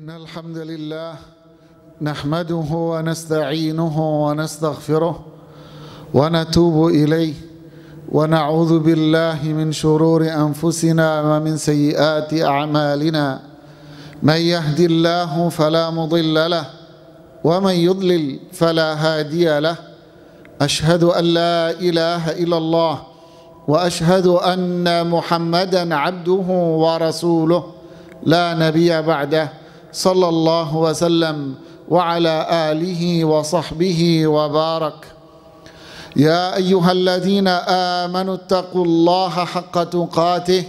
إن الحمد لله نحمده ونستعينه ونستغفره ونتوب إليه ونعوذ بالله من شرور أنفسنا ومن سيئات أعمالنا من يهد الله فلا مضل له ومن يضلل فلا هادي له أشهد أن لا إله إلا الله وأشهد أن محمدا عبده ورسوله لا نبي بعده صلى الله وسلم وعلى آله وصحبه وبارك يا أيها الذين آمنوا اتقوا الله حق تقاته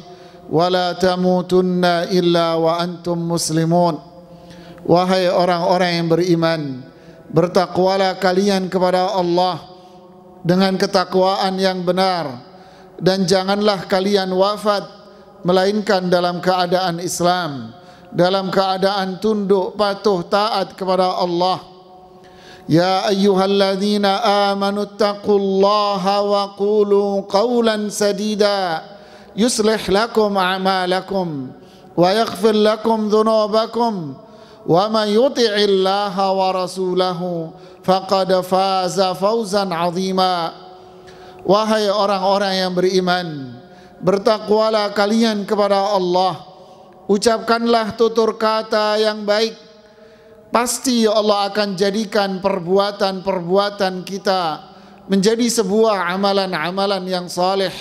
ولا تموتن إلا وأنتم مسلمون. Wahai orang-orang yang beriman, bertakwalah kalian kepada Allah dengan ketakwaan yang benar, dan janganlah kalian wafat melainkan dalam keadaan Islam, dalam keadaan tunduk patuh taat kepada Allah. Ya ayyuhalladzina amanu taqullaha wa qulu qawlan sadida yuslih lakum a'malakum wa yaghfir lakum dhunubakum wa man yuti'illaha wa rasulahu faqad faza fawzan 'azima. Wahai orang-orang yang beriman, bertakwalah kalian kepada Allah, ucapkanlah tutur kata yang baik. Pasti Allah akan jadikan perbuatan-perbuatan kita menjadi sebuah amalan-amalan yang saleh,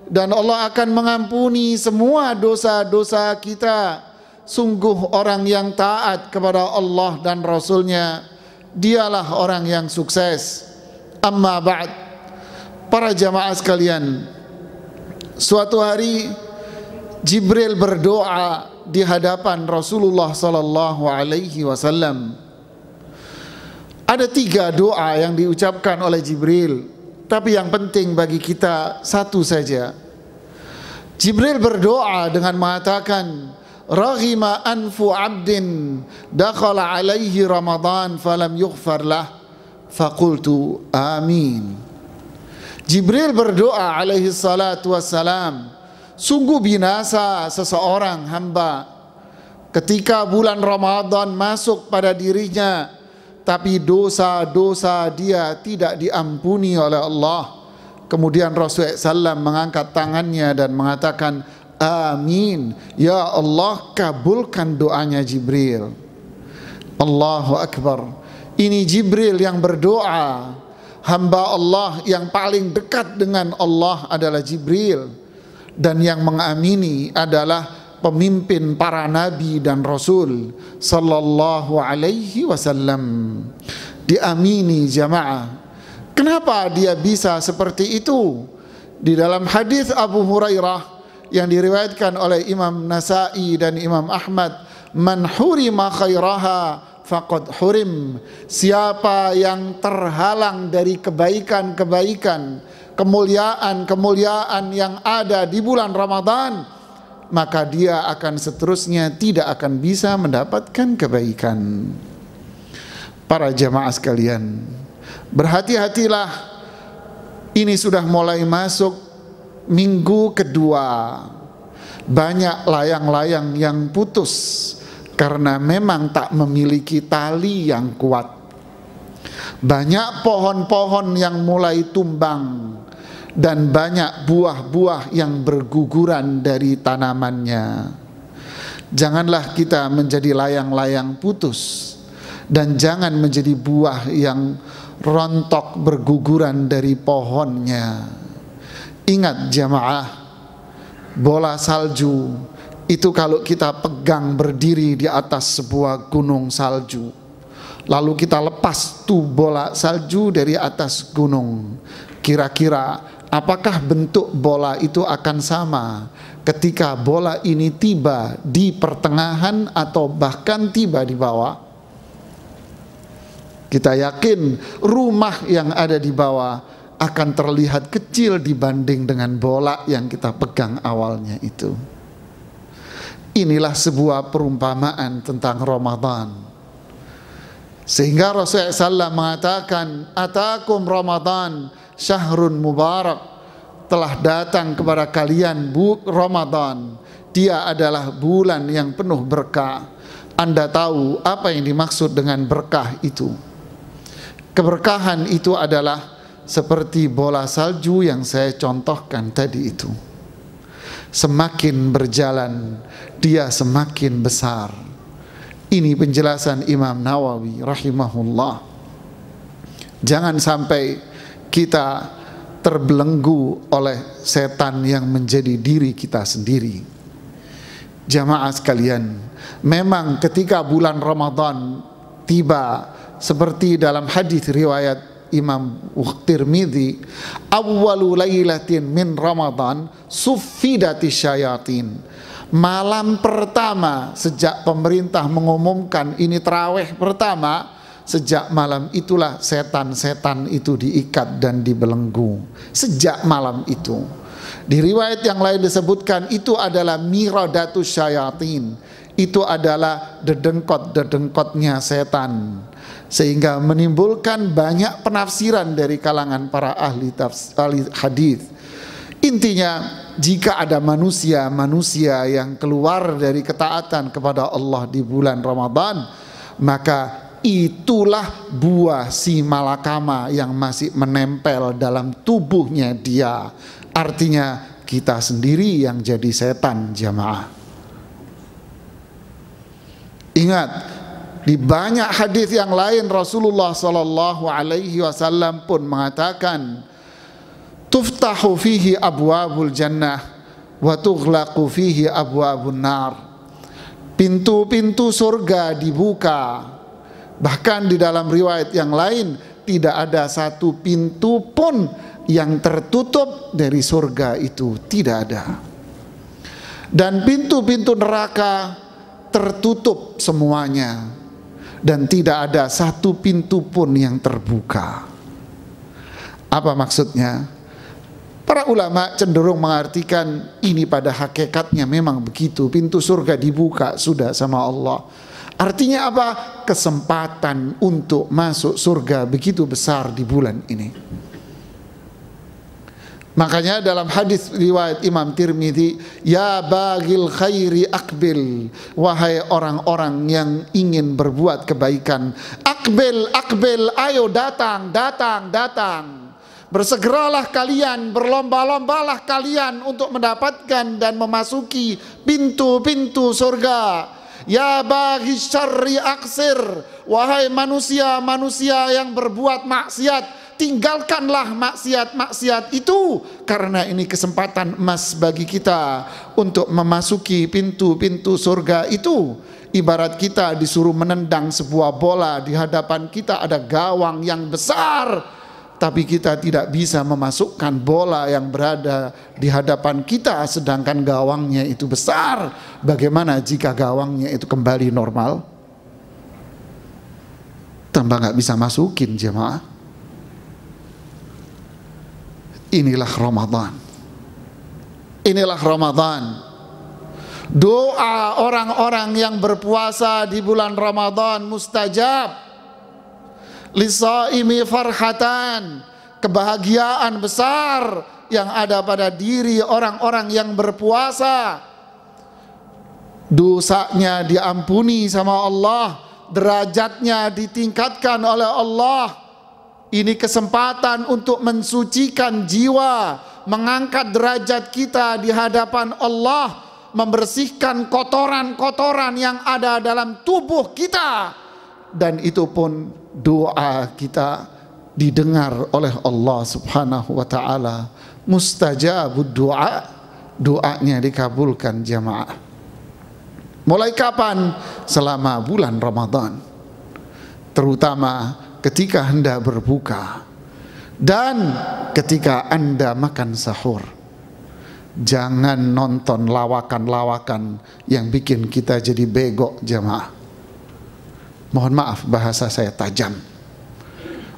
dan Allah akan mengampuni semua dosa-dosa kita. Sungguh orang yang taat kepada Allah dan Rasulnya, dialah orang yang sukses. Amma ba'd, para jamaah sekalian, suatu hari Jibril berdoa di hadapan Rasulullah sallallahu alaihi wasallam. Ada 3 doa yang diucapkan oleh Jibril, tapi yang penting bagi kita satu saja. Jibril berdoa dengan mengatakan, "Raghima anfu 'abdin dakhala alaihi Ramadan falam yughfar lah." Faqultu amin. Jibril berdoa alaihi salatu wassalam, sungguh binasa seseorang hamba ketika bulan Ramadan masuk pada dirinya, tapi dosa-dosa dia tidak diampuni oleh Allah. Kemudian Rasulullah SAW mengangkat tangannya dan mengatakan, amin, ya Allah, kabulkan doanya Jibril. Allahu Akbar. Ini Jibril yang berdoa. Hamba Allah yang paling dekat dengan Allah adalah Jibril, dan yang mengamini adalah pemimpin para nabi dan rasul sallallahu alaihi wasallam. Diamini jamaah. Kenapa dia bisa seperti itu? Di dalam hadis Abu Hurairah yang diriwayatkan oleh Imam Nasa'i dan Imam Ahmad, man hurima khairaha faqad hurim. Siapa yang terhalang dari kebaikan-kebaikan, kemuliaan-kemuliaan yang ada di bulan Ramadan, maka dia akan seterusnya tidak akan bisa mendapatkan kebaikan. Para jamaah sekalian, berhati-hatilah. Ini sudah mulai masuk minggu kedua. Banyak layang-layang yang putus karena memang tak memiliki tali yang kuat. Banyak pohon-pohon yang mulai tumbang, dan banyak buah-buah yang berguguran dari tanamannya. Janganlah kita menjadi layang-layang putus, dan jangan menjadi buah yang rontok berguguran dari pohonnya. Ingat jamaah, bola salju itu kalau kita pegang berdiri di atas sebuah gunung salju, lalu kita lepas tuh bola salju dari atas gunung, kira-kira apakah bentuk bola itu akan sama ketika bola ini tiba di pertengahan atau bahkan tiba di bawah? Kita yakin rumah yang ada di bawah akan terlihat kecil dibanding dengan bola yang kita pegang awalnya itu. Inilah sebuah perumpamaan tentang Ramadan. Sehingga Rasulullah SAW mengatakan, atakum Ramadan syahrun mubarak. Telah datang kepada kalian Ramadan. Dia adalah bulan yang penuh berkah. Anda tahu apa yang dimaksud dengan berkah itu. Keberkahan itu adalah seperti bola salju yang saya contohkan tadi itu. Semakin berjalan, dia semakin besar. Ini penjelasan Imam Nawawi rahimahullah. Jangan sampai kita terbelenggu oleh setan yang menjadi diri kita sendiri. Jamaah sekalian, memang ketika bulan Ramadan tiba, seperti dalam hadis riwayat Imam Tirmidzi, awwalu lailatin min Ramadan suffidati syayatin. Malam pertama sejak pemerintah mengumumkan ini tarawih pertama, sejak malam itulah setan-setan itu diikat dan dibelenggu. Sejak malam itu. Di riwayat yang lain disebutkan itu adalah miradatus syayatin. Itu adalah dedengkot-dedengkotnya setan. Sehingga menimbulkan banyak penafsiran dari kalangan para ahli hadis. Intinya, jika ada manusia yang keluar dari ketaatan kepada Allah di bulan Ramadan, maka itulah buah si malakama yang masih menempel dalam tubuhnya dia. Artinya kita sendiri yang jadi setan, jamaah. Ingat, di banyak hadis yang lain Rasulullah sallallahu alaihi wasallam pun mengatakan, tuftahu fihi abwabul jannah wa tughlaqu fihi abwabun nar. Pintu-pintu surga dibuka. Bahkan di dalam riwayat yang lain tidak ada satu pintu pun yang tertutup dari surga itu, tidak ada. Dan pintu-pintu neraka tertutup semuanya, dan tidak ada satu pintu pun yang terbuka. Apa maksudnya? Para ulama cenderung mengartikan ini pada hakikatnya memang begitu. Pintu surga dibuka sudah sama Allah. Artinya apa? Kesempatan untuk masuk surga begitu besar di bulan ini. Makanya dalam hadis riwayat Imam Tirmidzi, ya bagil khairi akbil, wahai orang-orang yang ingin berbuat kebaikan, akbil, akbil, ayo datang, datang, datang. Bersegeralah kalian, berlomba-lombalah kalian untuk mendapatkan dan memasuki pintu-pintu surga. Ya bagi syarri aksir, wahai manusia-manusia yang berbuat maksiat, tinggalkanlah maksiat-maksiat itu, karena ini kesempatan emas bagi kita untuk memasuki pintu-pintu surga itu. Ibarat kita disuruh menendang sebuah bola, di hadapan kita ada gawang yang besar, tapi kita tidak bisa memasukkan bola yang berada di hadapan kita, sedangkan gawangnya itu besar. Bagaimana jika gawangnya itu kembali normal? Tambah nggak bisa masukin, jemaah. Inilah Ramadan. Inilah Ramadan. Doa orang-orang yang berpuasa di bulan Ramadan mustajab. Lisaimi farhatan, kebahagiaan besar yang ada pada diri orang-orang yang berpuasa. Dosanya diampuni sama Allah, derajatnya ditingkatkan oleh Allah. Ini kesempatan untuk mensucikan jiwa, mengangkat derajat kita di hadapan Allah, membersihkan kotoran-kotoran yang ada dalam tubuh kita. Dan itu pun doa kita didengar oleh Allah subhanahu wa ta'ala. Mustajabud doa, doanya dikabulkan, jamaah. Mulai kapan? Selama bulan Ramadan, terutama ketika Anda berbuka dan ketika Anda makan sahur. Jangan nonton lawakan-lawakan yang bikin kita jadi bego, jamaah. Mohon maaf bahasa saya tajam.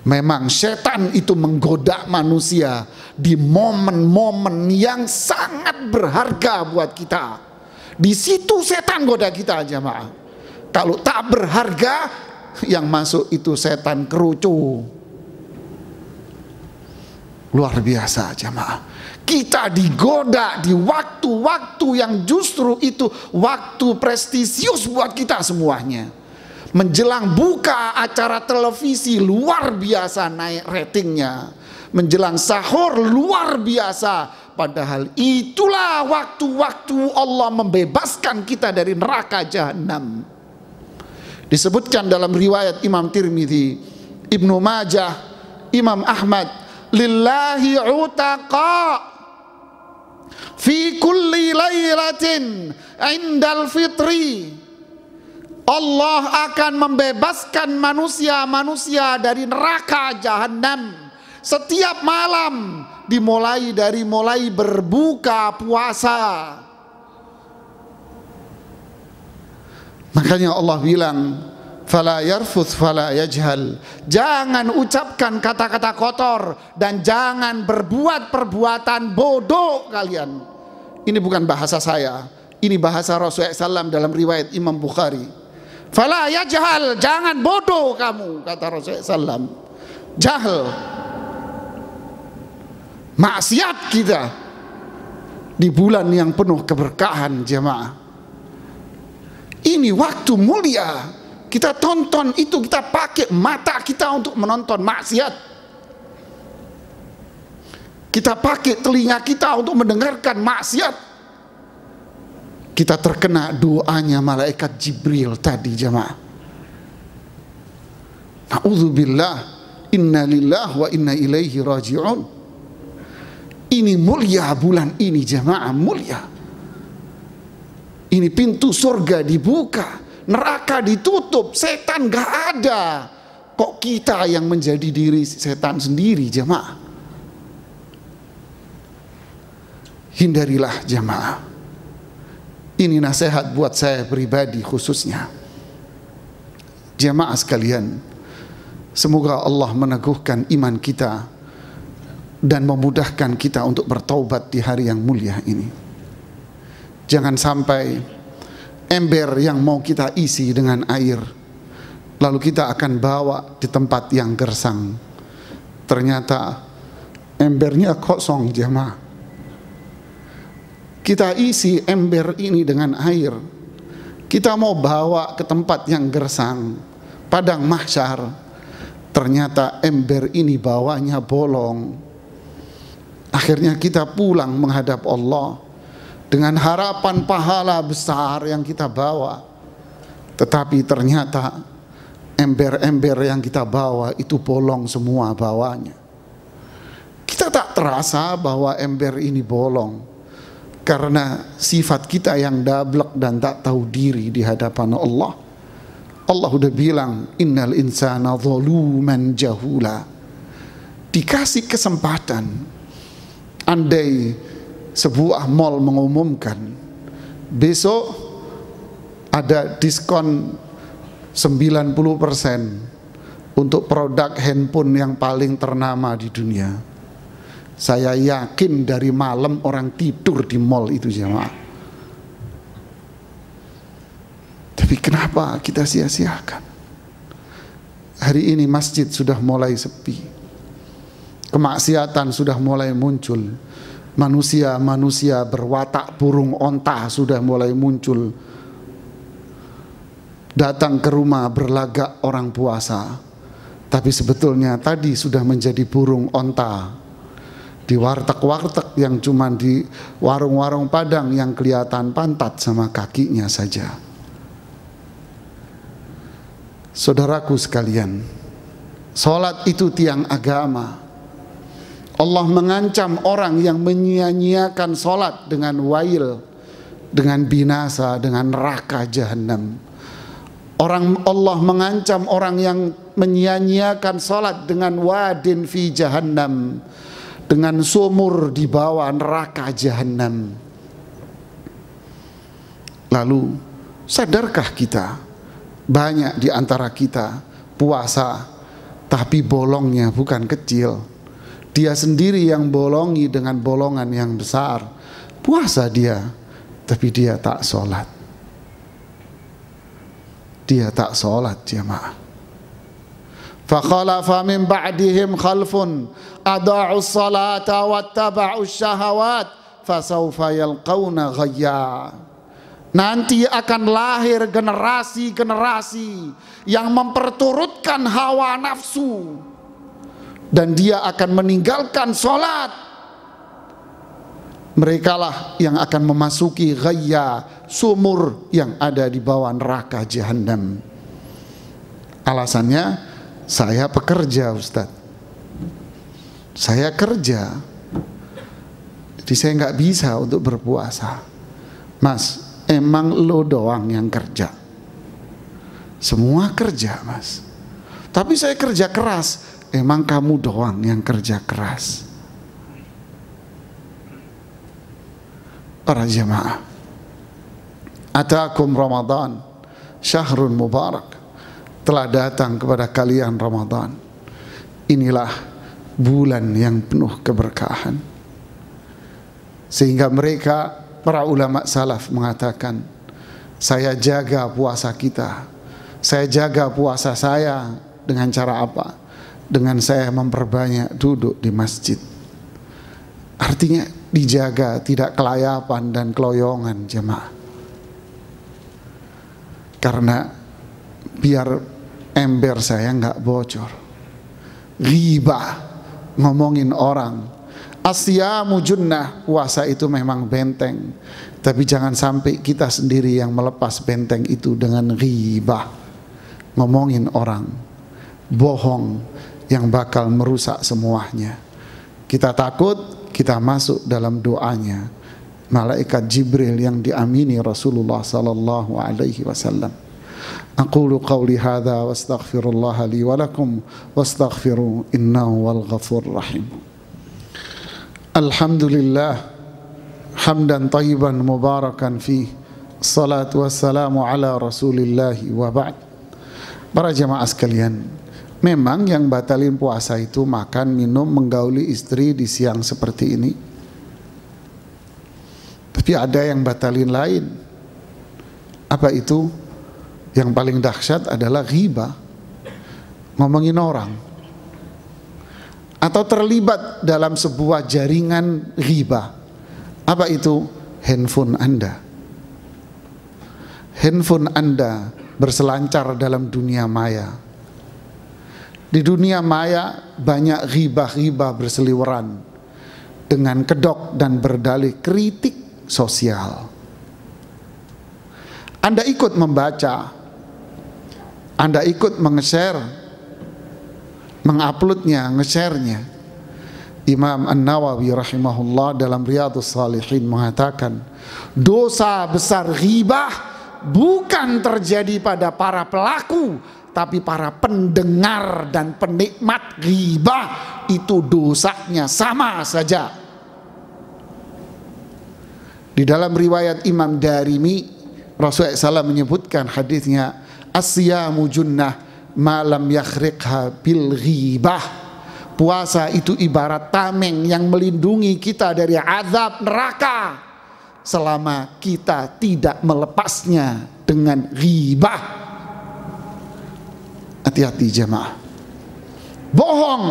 Memang setan itu menggoda manusia di momen-momen yang sangat berharga buat kita. Di situ setan goda kita, jamaah. Kalau tak berharga, yang masuk itu setan kerucu. Luar biasa jamaah. Kita digoda di waktu-waktu yang justru itu waktu prestisius buat kita semuanya. Menjelang buka acara televisi luar biasa naik ratingnya. Menjelang sahur luar biasa. Padahal itulah waktu-waktu Allah membebaskan kita dari neraka jahanam. Disebutkan dalam riwayat Imam Tirmidzi, Ibnu Majah, Imam Ahmad, lillahi utaqa fi kulli lailatin indal fitri. Allah akan membebaskan manusia-manusia dari neraka jahanam setiap malam, dimulai dari berbuka puasa. Makanya Allah bilang, fala yarfuth fala yajhal. Jangan ucapkan kata-kata kotor dan jangan berbuat perbuatan bodoh kalian. Ini bukan bahasa saya, ini bahasa Rasulullah SAW dalam riwayat Imam Bukhari. Fala yajhal, jangan bodoh kamu, kata Rasulullah SAW. Jahil, maksiat kita di bulan yang penuh keberkahan jemaah. Ini waktu mulia. Kita tonton itu, kita pakai mata kita untuk menonton maksiat. Kita pakai telinga kita untuk mendengarkan maksiat. Kita terkena doanya malaikat Jibril tadi jemaah. Na'udzubillah, inna lillahi wa inna ilaihi raji'un. Ini mulia bulan ini jemaah, mulia. Ini pintu surga dibuka, neraka ditutup, setan gak ada. Kok kita yang menjadi diri setan sendiri jemaah? Hindarilah jemaah. Ini nasihat buat saya pribadi khususnya. Jemaah sekalian, semoga Allah meneguhkan iman kita dan memudahkan kita untuk bertaubat di hari yang mulia ini. Jangan sampai ember yang mau kita isi dengan air lalu kita akan bawa di tempat yang gersang, ternyata embernya kosong jemaah. Kita isi ember ini dengan air, kita mau bawa ke tempat yang gersang, padang mahsyar, ternyata ember ini bawahnya bolong. Akhirnya kita pulang menghadap Allah dengan harapan pahala besar yang kita bawa, tetapi ternyata ember-ember yang kita bawa itu bolong semua bawahnya. Kita tak terasa bahwa ember ini bolong karena sifat kita yang dablek dan tak tahu diri di hadapan Allah. Allah udah bilang, innal insana zaluman jahula. Dikasih kesempatan, andai sebuah mall mengumumkan besok ada diskon 90% untuk produk handphone yang paling ternama di dunia, saya yakin dari malam orang tidur di mall itu jemaah. Tapi kenapa kita sia-siakan? Hari ini masjid sudah mulai sepi, kemaksiatan sudah mulai muncul, manusia-manusia berwatak burung onta sudah mulai muncul, datang ke rumah berlagak orang puasa, tapi sebetulnya tadi sudah menjadi burung onta di warteg-warteg yang cuma di warung-warung Padang yang kelihatan pantat sama kakinya saja. Saudaraku sekalian, salat itu tiang agama. Allah mengancam orang yang menyia-nyiakan salat dengan wail, dengan binasa, dengan neraka jahanam. Allah mengancam orang yang menyia-nyiakan salat dengan wadin fi jahannam, dengan sumur di bawah neraka jahanam. Lalu sadarkah kita, banyak di antara kita puasa tapi bolongnya bukan kecil. Dia sendiri yang bolongi dengan bolongan yang besar. Puasa dia, tapi dia tak sholat. Dia tak sholat jemaah. Fa khalafa min ba'dihim khalfun adha'u ssalata wattaba'u syahawat fasawfa yalqauna ghayya. Nanti akan lahir generasi-generasi yang memperturutkan hawa nafsu, dan dia akan meninggalkan sholat. Merekalah yang akan memasuki ghayya, sumur yang ada di bawah neraka jahanam. Alasannya, saya pekerja Ustaz, saya kerja, jadi saya nggak bisa untuk berpuasa. Mas, emang lo doang yang kerja? Semua kerja Mas, tapi saya kerja keras. Emang kamu doang yang kerja keras? Para jemaah, atakum Ramadan syahrun mubarak. Telah datang kepada kalian Ramadan. Inilah bulan yang penuh keberkahan. Sehingga mereka, para ulama salaf mengatakan, saya jaga puasa kita, saya jaga puasa saya dengan cara apa? Dengan saya memperbanyak duduk di masjid. Artinya dijaga, tidak kelayapan dan keloyongan jemaah. Karena biar ember saya nggak bocor. Ghibah, ngomongin orang. Asyamu junnah, puasa itu memang benteng, tapi jangan sampai kita sendiri yang melepas benteng itu dengan ghibah, ngomongin orang, bohong yang bakal merusak semuanya. Kita takut kita masuk dalam doanya malaikat Jibril yang diamini Rasulullah sallallahu alaihi wasallam. Aqulu qawli hadza wa astaghfirullah li wa lakum wastaghfiru innahu wal ghafurur rahim. Alhamdulillah hamdan tayyiban mubarakan fi, salatu wassalamu ala Rasulillah wa ba'd. Para jamaah sekalian, memang yang batalin puasa itu makan, minum, menggauli istri di siang seperti ini. Tapi ada yang batalin lain. Apa itu? Yang paling dahsyat adalah ghibah, ngomongin orang, atau terlibat dalam sebuah jaringan ghibah. Apa itu? Handphone Anda. Handphone Anda berselancar dalam dunia maya. Di dunia maya banyak ghibah-ghibah berseliweran dengan kedok dan berdalih kritik sosial. Anda ikut membaca, Anda ikut menge-share, menguploadnya, nge-share-nya. Imam An-Nawawi rahimahullah dalam Riyadhus Shalihin mengatakan, dosa besar ghibah bukan terjadi pada para pelaku, tapi para pendengar dan penikmat ghibah itu dosanya sama saja. Di dalam riwayat Imam Darimi, Rasulullah SAW menyebutkan hadisnya, asyamu junnah malam yakhriqha bil ghibah. Puasa itu ibarat tameng yang melindungi kita dari azab neraka selama kita tidak melepasnya dengan ghibah. Hati-hati jemaah. Bohong,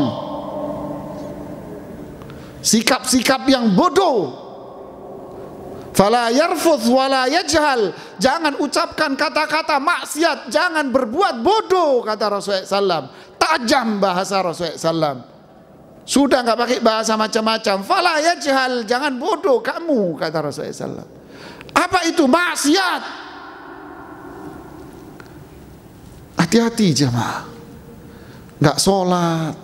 sikap-sikap yang bodoh. Fala yarfuth wala yajhal, jangan ucapkan kata-kata maksiat, jangan berbuat bodoh, kata Rasulullah SAW. Tajam bahasa Rasulullah SAW. Sudah nggak pakai bahasa macam-macam. Fala yajhal, jangan bodoh kamu, kata Rasulullah SAW. Apa itu maksiat? Hati-hati jemaah. Nggak sholat,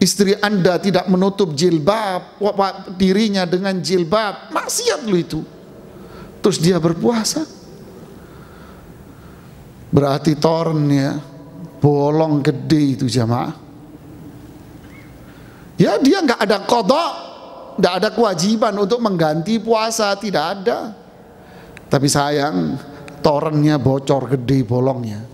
istri Anda tidak menutup jilbab, dirinya dengan jilbab, maksiat lu itu. Terus dia berpuasa, berarti tornya bolong gede itu jamaah. Ya dia nggak ada qadha, nggak ada kewajiban untuk mengganti puasa, tidak ada. Tapi sayang, torennya bocor gede bolongnya.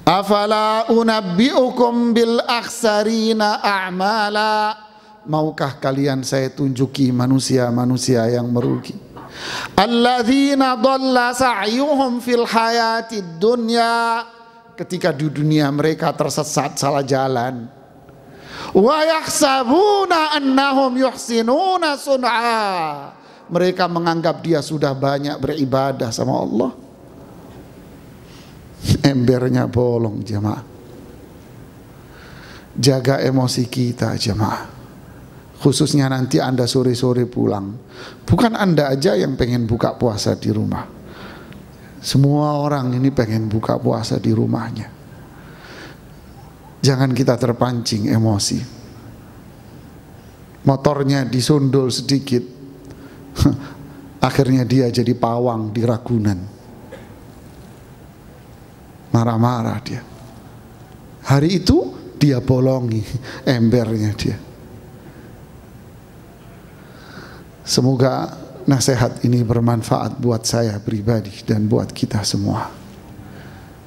Afala unabbiukum bil akhsarina a'mala. Maukah kalian saya tunjuki manusia-manusia yang merugi? Alladzina dhalla sa'yuhum fil hayatid dunya, ketika di dunia mereka tersesat salah jalan. Wa yahsabuna annahum yuhsinuna sun'a, mereka menganggap dia sudah banyak beribadah sama Allah. Embernya bolong jemaah. Jaga emosi kita jemaah, khususnya nanti Anda sore-sore pulang. Bukan Anda aja yang pengen buka puasa di rumah, semua orang ini pengen buka puasa di rumahnya. Jangan kita terpancing emosi. Motornya disundul sedikit, akhirnya dia jadi pawang di Ragunan. Marah-marah dia. Hari itu dia bolongi embernya dia. Semoga nasihat ini bermanfaat buat saya pribadi dan buat kita semua.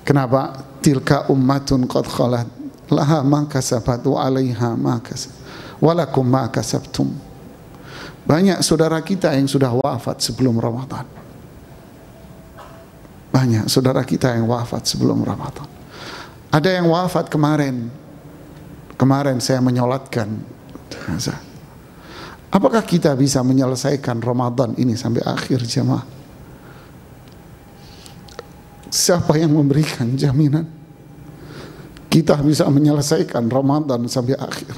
Kenapa? Tilka ummatun qad khalat laha ma kasabat wa 'alaiha ma kasabat walakum ma kasabtum. Banyak saudara kita yang sudah wafat sebelum Ramadan. Banyak saudara kita yang wafat sebelum Ramadan. Ada yang wafat kemarin. Kemarin saya menyolatkan jenazah. Apakah kita bisa menyelesaikan Ramadan ini sampai akhir jemaah? Siapa yang memberikan jaminan kita bisa menyelesaikan Ramadan sampai akhir?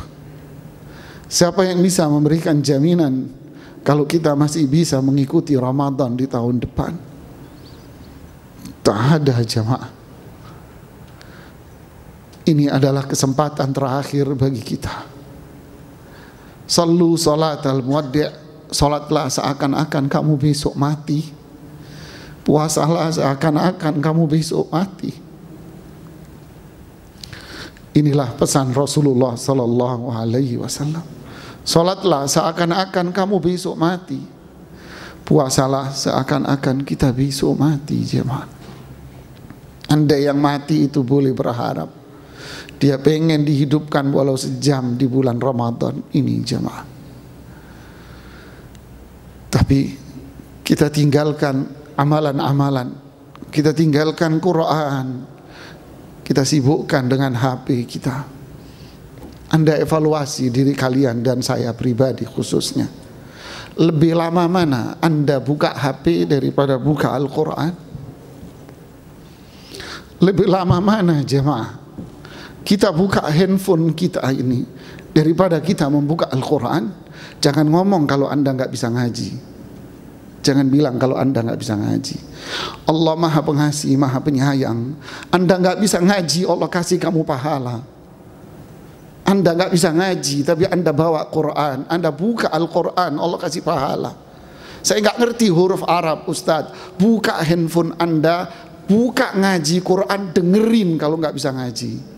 Siapa yang bisa memberikan jaminan kalau kita masih bisa mengikuti Ramadan di tahun depan? Tak ada jemaah. Ini adalah kesempatan terakhir bagi kita. Sallu salatal muwaddi', salatlah seakan-akan kamu besok mati. Puasalah seakan-akan kamu besok mati. Inilah pesan Rasulullah sallallahu alaihi wasallam. Salatlah seakan-akan kamu besok mati. Puasalah seakan-akan kita besok mati jemaah. Anda yang mati itu boleh berharap dia pengen dihidupkan walau sejam di bulan Ramadan ini jemaah. Tapi kita tinggalkan amalan-amalan, kita tinggalkan Quran, kita sibukkan dengan HP kita. Anda evaluasi diri kalian dan saya pribadi khususnya. Lebih lama mana Anda buka HP daripada buka Al-Quran? Lebih lama mana jemaah kita buka handphone kita ini daripada kita membuka Al-Quran? Jangan ngomong kalau Anda nggak bisa ngaji. Jangan bilang kalau Anda nggak bisa ngaji. Allah Maha Pengasih, Maha Penyayang. Anda nggak bisa ngaji, Allah kasih kamu pahala. Anda nggak bisa ngaji, tapi Anda bawa Quran, Anda buka Al-Quran, Allah kasih pahala. Saya nggak ngerti huruf Arab, Ustadz. Buka handphone Anda, buka ngaji Quran, dengerin kalau nggak bisa ngaji.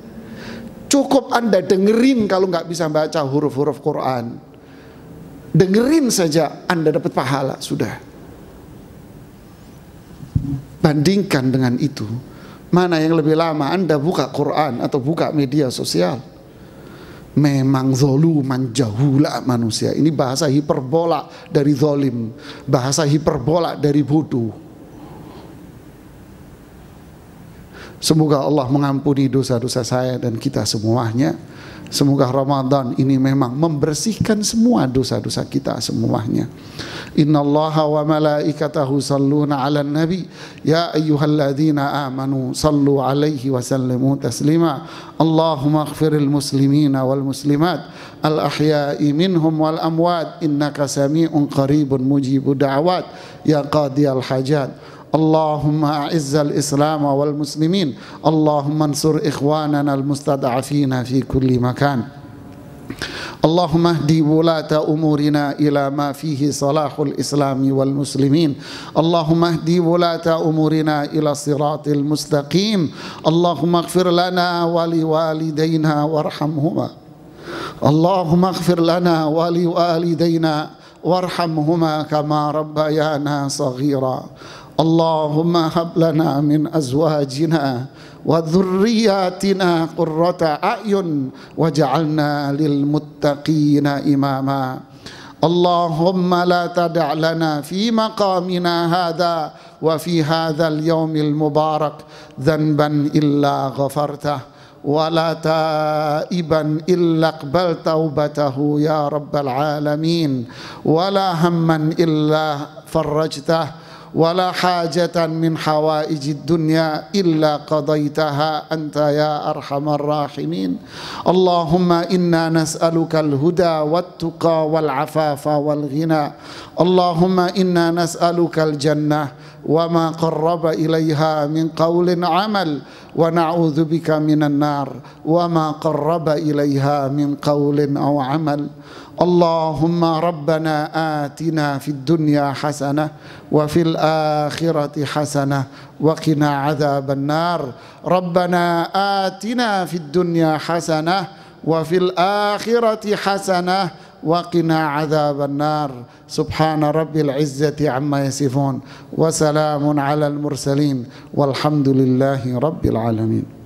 Cukup Anda dengerin kalau nggak bisa baca huruf-huruf Quran. Dengerin saja Anda dapat pahala sudah. Bandingkan dengan itu, mana yang lebih lama Anda buka Quran atau buka media sosial? Memang zoluman jahula manusia. Ini bahasa hiperbola dari zolim, bahasa hiperbola dari bodoh. Semoga Allah mengampuni dosa-dosa saya dan kita semuanya. Semoga Ramadan ini memang membersihkan semua dosa-dosa kita semuanya. Innallaha wa malaikatahu salluna 'alan nabi ya ayyuhalladzina amanu sallu 'alaihi wa sallimu taslima. Allahumma ighfiril muslimina wal muslimat al ahya'i minhum wal amwat innaka sami'un qaribun mujibud da'awat ya qadiyal hajat. اللهم أعز الإسلام والمسلمين اللهم انصر إخواننا المستضعفين في كل مكان اللهم اهد ولاة أمورنا إلى ما فيه صلاح الإسلام والمسلمين اللهم اهد ولاة أمورنا إلى الصراط المستقيم اللهم اغفر لنا ولوالدينا وارحمهما اللهم اغفر لنا ولوالدينا وارحمهما كما ربيانا صغيرا اللهم هب لنا من أزواجنا وذرياتنا قرة أعين واجعلنا للمتقين إماما اللهم لا تدع لنا في مقامنا هذا وفي هذا اليوم المبارك ذنبا إلا غفرته، ولا تائبا إلا اقبلت توبته يا رب العالمين، ولا هما إلا فرجته، ولا حاجة من حوائج الدنيا إلا قضيتها أنت يا أرحم الراحمين. اللهم إنا نسألك الهدى والتقى والعفاف والغنى. اللهم إنا نسألك الجنة وما قرب إليها من قول عمل، ونعوذ بك من النار وما قرب إليها من قول أو عمل. اللهم ربنا آتنا في الدنيا حسنة وفي الآخرة حسنة وقنا عذاب النار. ربنا آتنا في الدنيا حسنة وفي الآخرة حسنة وقنا عذاب النار. سبحان رب العزة عما يصفون وسلام على المرسلين والحمد لله رب العالمين.